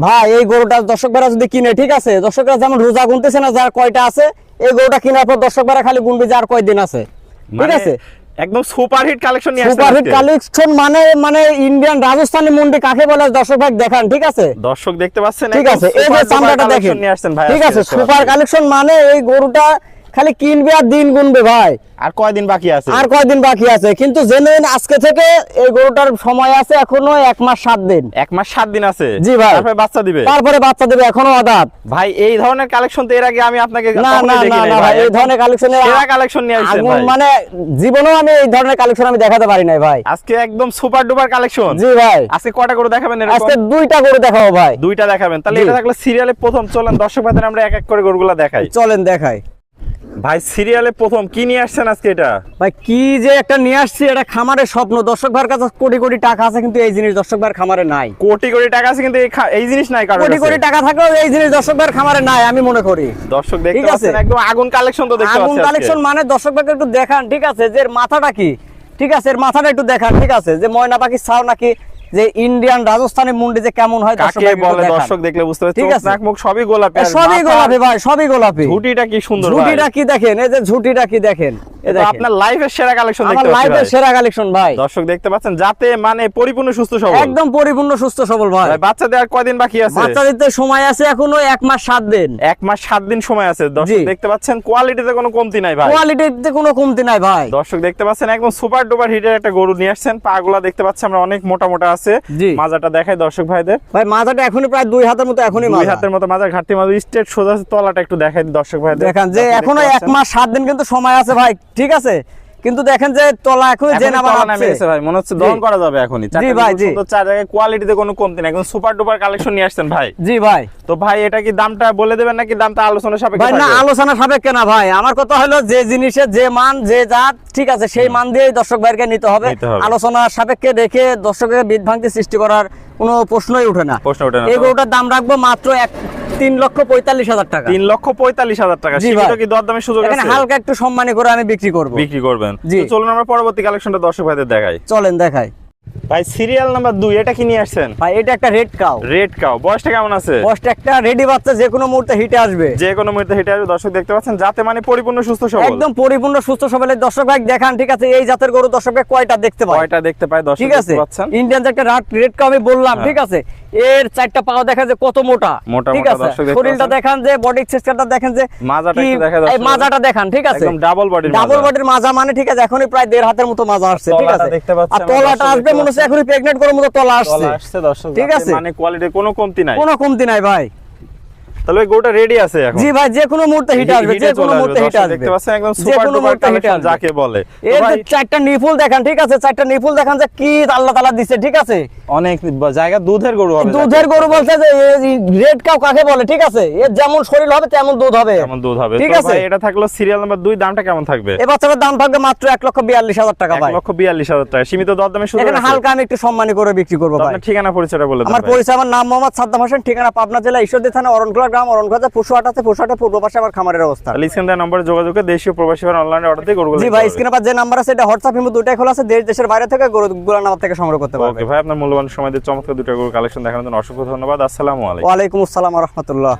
ভাই এই গরুটা দর্শক ভাইরা যদি কিনে, ঠিক আছে, দর্শকরা যেমন রোজা গুনতেছে না যার কয়টা আছে, এই গরুটা কেনার পর দর্শক ভাইরা খালি গুনবে যে আর কয়দিন আছে, ঠিক আছে। একদম সুপারহিট কালেকশন নিয়ে আসছেন। সুপারহিট কালেকশন মানে ইন্ডিয়ান রাজস্থানী মুন্ডি কাকে বলে দর্শক ভাই দেখান, ঠিক আছে। দর্শক দেখতে পাচ্ছেন, ঠিক আছে, এই যে চামড়াটা দেখেন, নিয়ে আসছেন ভাই। ঠিক আছে, সুপার কালেকশন মানে এই গরুটা খালি কিনবে আর দিন গুনবে ভাই। আর কয়দিন বাকি আছে? আর কয়দিন বাকি আছে, কিন্তু জেনে নিন আজকে থেকে এই গরুটার সময় আছে এখনো 1 মাস 7 দিন। 1 মাস 7 দিন আছে। জি ভাই। তারপরে বাচ্চা দিবে। তারপরে বাচ্চা দিবে, এখনো আদাত। ভাই এই ধরনের কালেকশন তো এর আগে আমি আপনাকে না ভাই, এই ধরনের কালেকশনে সেরা কালেকশন নিয়ে আসছেন ভাই। মানে জীবনেও আমি এই ধরনের কালেকশন আমি দেখাতে পারি নাই ভাই। আজকে একদম সুপার ডুপার কালেকশন। জি ভাই। আজকে কয়টা করে দেখাবেন এরকম? আজকে 2টা গরু দেখাবো ভাই। 2টা দেখাবেন। তাহলে এটা থাকলে সিরিয়ালে প্রথম। চলেন দর্শক ভাইদের আমরা এক এক করে গরুগুলা দেখাই। চলেন দেখাই। ভাই সিরিয়ালে প্রথম কি নিয়ে আসছেন আজকে? এটা ভাই কি যে একটা নিয়ে আসছি, এটা খামারের স্বপ্ন। দর্শক ভাইয়ের কাছে কোটি কোটি টাকা আছে, কিন্তু এই জিনিস দর্শক ভাইয়ের খামারে নাই। কোটি কোটি টাকা আছে কিন্তু এই জিনিস নাই কারণ। কোটি কোটি টাকা থাকলেও এই জিনিস দর্শক ভাইয়ের খামারে নাই, আমি মনে করি। দর্শক দেখতে পাচ্ছেন একদম আগুন কালেকশন তো দেখতে পাচ্ছেন। আগুন কালেকশন মানে দর্শক ভাইকে একটু দেখান, ঠিক আছে, যে এর মাথাটা কি, ঠিক আছে, এর মাথাটা একটু দেখান, ঠিক আছে, যে ময়না পাখি ছাও নাকি, যে ইন্ডিয়ান রাজস্থানী মুন্ডি যে কেমন হয় কাকে বলে দর্শক দেখলে বুঝতে পারবে। ঠিক চোখ আছে, নাক মুখ সবই গোলাপি। সবই গোলাপি ভাই, সবই গোলাপি। ঝুটিটা কি সুন্দর ভাই। ঝুটিটা কি দেখেন, এই যে ঝুটিটা কি দেখেন, এই দেখেন আপনার লাইফের সেরা কালেকশন দেখতে আমার পাচ্ছেন। লাইফের সেরা কালেকশন ভাই। দর্শক দেখতে পাচ্ছেন যাতে মানে পরিপূর্ণ সুস্থ সবল। একদম পরিপূর্ণ সুস্থ সবল ভাই। ভাই বাচ্চা দেওয়ার কয়দিন বাকি আছে? বাচ্চা দিতে সময় আছে এখনো 1 মাস 7 দিন। 1 মাস 7 দিন সময় আছে। দর্শক দেখতে পাচ্ছেন কোয়ালিটিতে কোনো কমতি নাই ভাই। কোয়ালিটিতে কোনো কমতি নাই ভাই। দর্শক দেখতে পাচ্ছেন একদম সুপার ডুপার হিটের একটা গরু নিয়ে আসছেন। পাগুলা দেখতে পাচ্ছেন আমরা অনেক মোটা মোটা আছে। মাজাটা দেখাই দর্শক ভাইদের। ভাই মাজাটা এখনই প্রায় 2 হাতের মতো, এখনই 2 হাতের মতো মাজার ঘাটতি মাজা স্ট্রেট সোজা তলাটা একটু দেখাই দর্শক ভাইদের। দেখেন যে এখনো 1 মাস 7 দিন কিন্তু সময় আছে ভাই, ঠিক আছে, কিন্তু দেখেন যে তলা এখনই যে নামা নামছে ভাই, মনে হচ্ছে দহন করা যাবে এখনই। জি ভাই, জি। তো চার জায়গায় কোয়ালিটিতে কোনো কমতি নাই, একদম সুপার ডুপার কালেকশন নিয়ে আসছেন ভাই। জি ভাই। তো ভাই এটা কি দামটা বলে দেবেন নাকি দামটা আলোচনা সাপেক্ষে ভাই? না, আলোচনা সাপেক্ষে না ভাই, আমার কথা হলো যে জিনিসের যে মান যে জাত, ঠিক আছে, সেই মান দিয়েই দর্শক ভাইকে নিতে হবে। আলোচনা সাপেক্ষে রেখে দর্শকের বিভ্রান্তি সৃষ্টি করার কোনো প্রশ্নই ওঠে না। এই গরুটার দাম রাখবো মাত্র 3,45,000 টাকা। 3,45,000 টাকা। সেটা কি দরদামের সুযোগ আছে? এখানে হালকা একটু সম্মানী করে আমি বিক্রি করবেন। তো চলুন আমরা পরবর্তী কালেকশনটা দর্শক ভাইদের দেখাই। চলেন দেখাই। ভাই সিরিয়াল নাম্বার 2 এটা কি নিয়ে আসছেন? ভাই এটা একটা রেড কাউ। রেড কাউ বয়সটা কেমন আছে? বয়সটা একটা রেডি বাচ্চা, যে কোনো মুহূর্তে হিটে আসবে। যে কোনো মুহূর্তে হিটে আসবে। দর্শক দেখতে পাচ্ছেন যাতে মানে পরিপূর্ণ সুস্থ সবল। একদম পরিপূর্ণ সুস্থ সবল দর্শক ভাই দেখান, ঠিক আছে, এই জাতের গরু দর্শক ভাই কয়টা দেখতে পায়? কয়টা দেখতে পায় দর্শক দেখতে পাচ্ছেন। ইন্ডিয়ান যে একটা রেড কাউ আমি বললাম, ঠিক আছে, এর 4টা পা দেখা যায় কত মোটা, ঠিক আছে, শরীরটা দেখান, যে বডি স্ট্রাকচারটা দেখেন, যে মাজাটা একটু দেখা যাচ্ছে, এই মাজাটা দেখান, ঠিক আছে, একদম ডাবল বডির মাজা মানে, ঠিক আছে, এখনই প্রায় 1.5 হাতের মতো মাজা আসছে, ঠিক আছে, দেখতে পাচ্ছেন। আর তলাটা আসবে মনে হচ্ছে এখনই প্রেগন্যান্ট করার মতো তলা আসছে দর্শক, ঠিক আছে, মানে কোয়ালিটির কোনো কমতি নাই ভাই। তাহলে ওই গোটা রেডি আছে এখন। জি ভাই, যে কোনো মুহূর্তে হিট আসবে, যে কোনো মুহূর্তে হিট আসবে। দেখতে পাচ্ছেন একদম সুপার ডুপার কালেকশন যাকে বলে। এর 4টা নিপুল দেখান, ঠিক আছে, 4টা নিপুল দেখান যে কি আল্লাহ তাআলা দিছে, ঠিক আছে, অনেক জায়গা দুধের গরু হবে। দুধের গরু বলতে যে রেড কাউ কাকে বলে, ঠিক আছে, এর যেমন শরীর হবে তেমন দুধ হবে, ঠিক আছে। ভাই এটা থাকলো সিরিয়াল নাম্বার 2, দামটা কেমন থাকবে? এই বাচ্চাটার দাম থাকবে মাত্র 1,42,000 টাকা ভাই। 1,42,000 টাকা। সীমিত দরদামে সুযোগ আছে। এখানে হালকা আমি একটু সম্মানী করে বিক্রি করব ভাই। আপনার ঠিকানা পরিচয়টা বলে দেন। আমার পরিচয়, আমার নাম মোহাম্মদ সাদ্দাম হোসেন, ঠিকানা পাবনা জেলা ঈশ্বরদী থানা অরণখোলা গ্রাম, অরণখোলা পশুহাট আছে, পশুহাটের পূর্ব পাশে আমার খামারের অবস্থান। তাহলে স্ক্রিনে দেওয়া নম্বরে যোগাযোগ করে দেশীয় প্রবাসী ভাই অনলাইনে অর্ডার দিয়ে গরুগুলো। জি ভাই, স্ক্রিনে পাশে যে নাম্বার আছে এটা হোয়াটসঅ্যাপ ইমো দুটাই খোলা আছে, দেশের বাইরে থেকে গরুগুলো নাম্বার থেকে সংগ্রহ করতে পারবে। ওকে ভাই, আপনার মূল্যবান সময় দিয়ে চমৎকার দুটো গরু কালেকশন দেখানোর জন্য অসংখ্য ধন্যবাদ। আসসালামু আলাইকুম। ওয়া আলাইকুম আসসালাম ওয়া রাহমাতুল্লাহ।